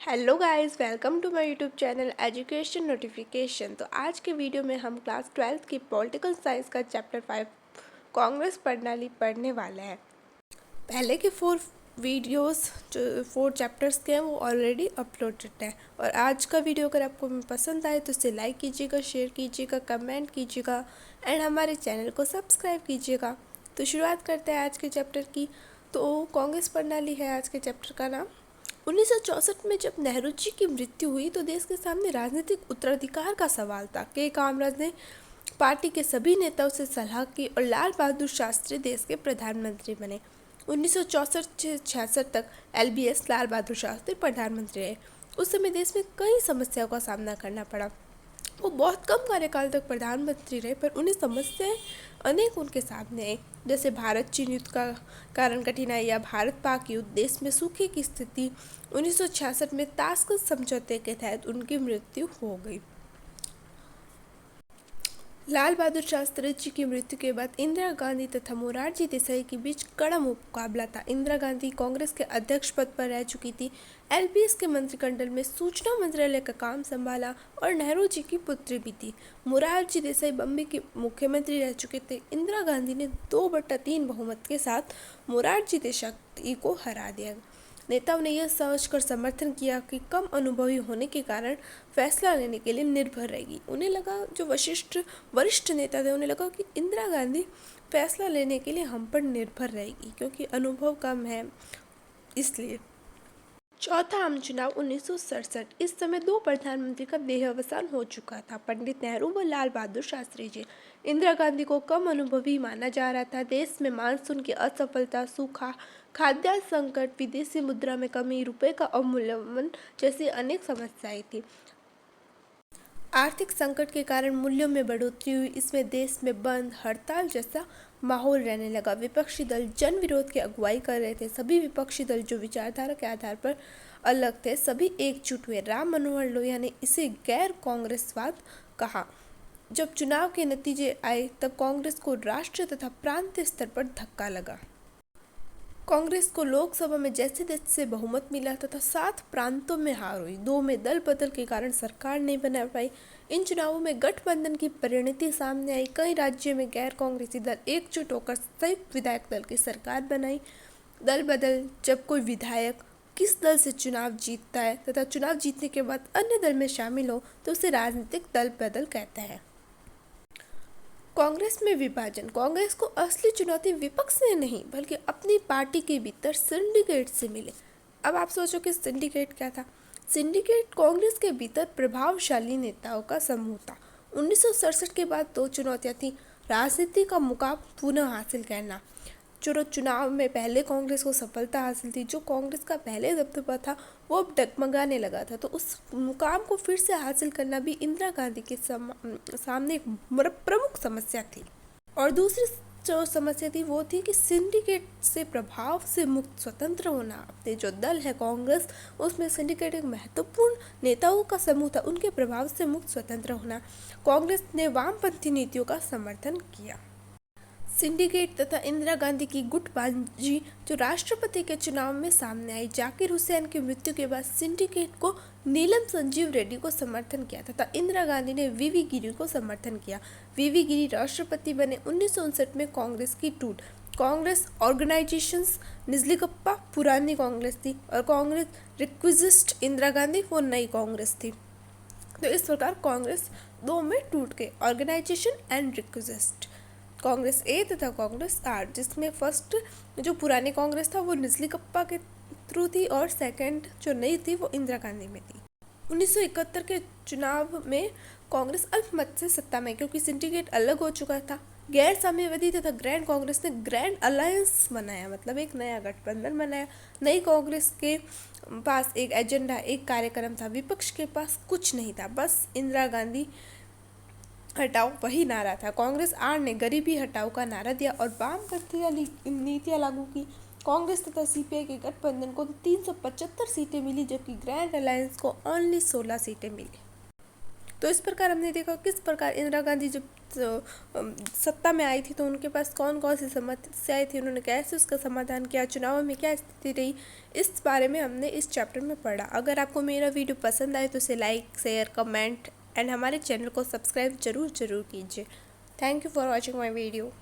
Hello guys, welcome to my YouTube channel education notification. तो आज के वीडियो में हम क्लास 12th की पॉलिटिकल साइंस का चैप्टर 5 कांग्रेस प्रणाली पढ़ने वाले हैं। पहले के 4 वीडियोस जो 4 चैप्टर्स के हैं वो ऑलरेडी अपलोडेड हैं। और आज का वीडियो अगर आपको पसंद आए तो इसे लाइक कीजिएगा, शेयर कीजिएगा, कमेंट कीजिएगा एंड हमारे चैनल को सब्सक्राइब कीजिएगा। तो शुरुआत करते हैं आज के चैप्टर की। तो कांग्रेस प्रणाली है आज के चैप्टर का नाम। 1964 में जब नेहरू जी की मृत्यु हुई तो देश के सामने राजनीतिक उत्तराधिकार का सवाल था। के कामराज ने पार्टी के सभी नेताओं से सलाह की और लाल बहादुर शास्त्री देश के प्रधानमंत्री बने। 1964 से 66 तक एलबीएस लाल बहादुर शास्त्री प्रधानमंत्री रहे। उस समय देश में कई समस्याओं का सामना करना पड़ा। वो बहुत कम कार्यकाल तक प्रधानमंत्री रहे, पर उन्हें समस्याएं अनेक उनके सामने आई, जैसे भारत चीन युद्ध का कारण कठिनाई या भारत पाक युद्ध, देश में सूखे की स्थिति। 1966 में ताशकंद समझौते के तहत उनकी मृत्यु हो गई। लाल बहादुर शास्त्री जी की मृत्यु के बाद इंदिरा गांधी तथा मोरारजी देसाई के बीच कड़ा मुकाबला था। इंदिरा गांधी कांग्रेस के अध्यक्ष पद पर रह चुकी थी, एलपीएस के मंत्रिमंडल में सूचना मंत्रालय का काम संभाला और नेहरू जी की पुत्री भी थी। मोरारजी देसाई बम्बई के मुख्यमंत्री रह चुके थे। इंदिरा गांधी ने 2/3 बहुमत के साथ मोरारजी देसाई को हरा दिया। नेताओं ने यह सोचकर समर्थन किया कि कम अनुभवी होने के कारण फैसला लेने के लिए निर्भर रहेगी। उन्हें लगा, जो वरिष्ठ नेता थे, उन्हें लगा कि इंदिरा गांधी फैसला लेने के लिए हम पर निर्भर रहेगी क्योंकि अनुभव कम है, इसलिए। चौथा आम चुनाव 1967। इस समय 2 प्रधानमंत्री का देहावसान हो चुका था, पंडित नेहरू व लाल बहादुर शास्त्री जी। इंदिरा गांधी को कम अनुभवी माना जा रहा था। देश में मानसून की असफलता, सूखा, खाद्यान्न संकट, विदेशी मुद्रा में कमी, रुपए का अवमूल्यन जैसी अनेक समस्याएं थी। आर्थिक संकट के कारण मूल्यों में बढ़ोतरी हुई। इसमें देश में बंद, हड़ताल जैसा माहौल रहने लगा। विपक्षी दल जन विरोध की अगुवाई कर रहे थे। सभी विपक्षी दल जो विचारधारा के आधार पर अलग थे, सभी एकजुट हुए। राम मनोहर लोहिया ने इसे गैर कांग्रेसवाद कहा। जब चुनाव के नतीजे आए तब कांग्रेस को राष्ट्रीय तथा प्रांतीय स्तर पर धक्का लगा। कांग्रेस को लोकसभा में जैसे तैसे बहुमत मिला तथा 7 प्रांतों में हार हुई। 2 में दल बदल के कारण सरकार नहीं बना पाई। इन चुनावों में गठबंधन की परिणति सामने आई। कई राज्यों में गैर कांग्रेसी दल एकजुट होकर संयुक्त विधायक दल की सरकार बनाई। दल बदल, जब कोई विधायक किस दल से चुनाव जीतता है तथा चुनाव जीतने के बाद अन्य दल में शामिल हो तो उसे राजनीतिक दल बदल कहते हैं। कांग्रेस में विभाजन। कांग्रेस को असली चुनौती विपक्ष से नहीं बल्कि अपनी पार्टी के भीतर सिंडिकेट से मिले। अब आप सोचो कि सिंडिकेट क्या था। सिंडिकेट कांग्रेस के भीतर प्रभावशाली नेताओं का समूह था। 1967 के बाद 2 चुनौतियां थी। राजनीति का मुकाम पुनः हासिल करना। जो चुनाव में पहले कांग्रेस को सफलता हासिल थी, जो कांग्रेस का पहले दबदबा था वो अब डगमगाने लगा था, तो उस मुकाम को फिर से हासिल करना भी इंदिरा गांधी के सामने एक प्रमुख समस्या थी। और दूसरी जो समस्या थी वो थी कि सिंडिकेट से प्रभाव से मुक्त स्वतंत्र होना। अपने जो दल है कांग्रेस, उसमें सिंडिकेट एक महत्वपूर्ण नेताओं का समूह था, उनके प्रभाव से मुक्त स्वतंत्र होना। कांग्रेस ने वामपंथी नीतियों का समर्थन किया। सिंडिकेट तथा इंदिरा गांधी की गुटबाजी जो राष्ट्रपति के चुनाव में सामने आई। जाकिर हुसैन की मृत्यु के बाद सिंडिकेट को नीलम संजीव रेड्डी को समर्थन किया तथा इंदिरा गांधी ने वीवी गिरी को समर्थन किया। वीवी गिरी राष्ट्रपति बने। 1959 में कांग्रेस की टूट। कांग्रेस ऑर्गेनाइजेशंस निजलिगप्पा पुरानी कांग्रेस थी और कांग्रेस रिक्विजिस्ट इंदिरा गांधी वो नई कांग्रेस थी। तो इस प्रकार कांग्रेस 2 में टूट गई, ऑर्गेनाइजेशन एंड रिक्विजिस्ट। कांग्रेस ए तथा कांग्रेस आर, जिसमें फर्स्ट जो पुरानी कांग्रेस था वो निजलिगप्पा के थ्रू थी और सेकंड जो नई थी वो इंदिरा गांधी में थी। 1971 के चुनाव में कांग्रेस अल्पमत से सत्ता में, क्योंकि सिंडिकेट अलग हो चुका था। गैर साम्यवादी तथा ग्रैंड कांग्रेस ने ग्रैंड अलायंस बनाया, मतलब एक नया गठबंधन बनाया। नई कांग्रेस के पास एक एजेंडा, एक कार्यक्रम था। विपक्ष के पास कुछ नहीं था, बस इंदिरा गांधी हटाओ वही नारा था। कांग्रेस आर ने गरीबी हटाओ का नारा दिया और वामपंथी नीतियां लागू की। कांग्रेस तथा सीपीआई के गठबंधन को 375 सीटें मिली, जबकि ग्रैंड अलायंस को ओनली 16 सीटें मिली। तो इस प्रकार हमने देखा किस प्रकार इंदिरा गांधी जब सत्ता में आई थी तो उनके पास कौन कौन सी समस्याएं थी, उन्होंने कैसे उसका समाधान किया, चुनाव में क्या स्थिति रही, इस बारे में हमने इस चैप्टर में पढ़ा। अगर आपको मेरा वीडियो पसंद आए तो इसे लाइक, शेयर, कमेंट एंड हमारे चैनल को सब्सक्राइब जरूर कीजिए। Thank you for watching my video.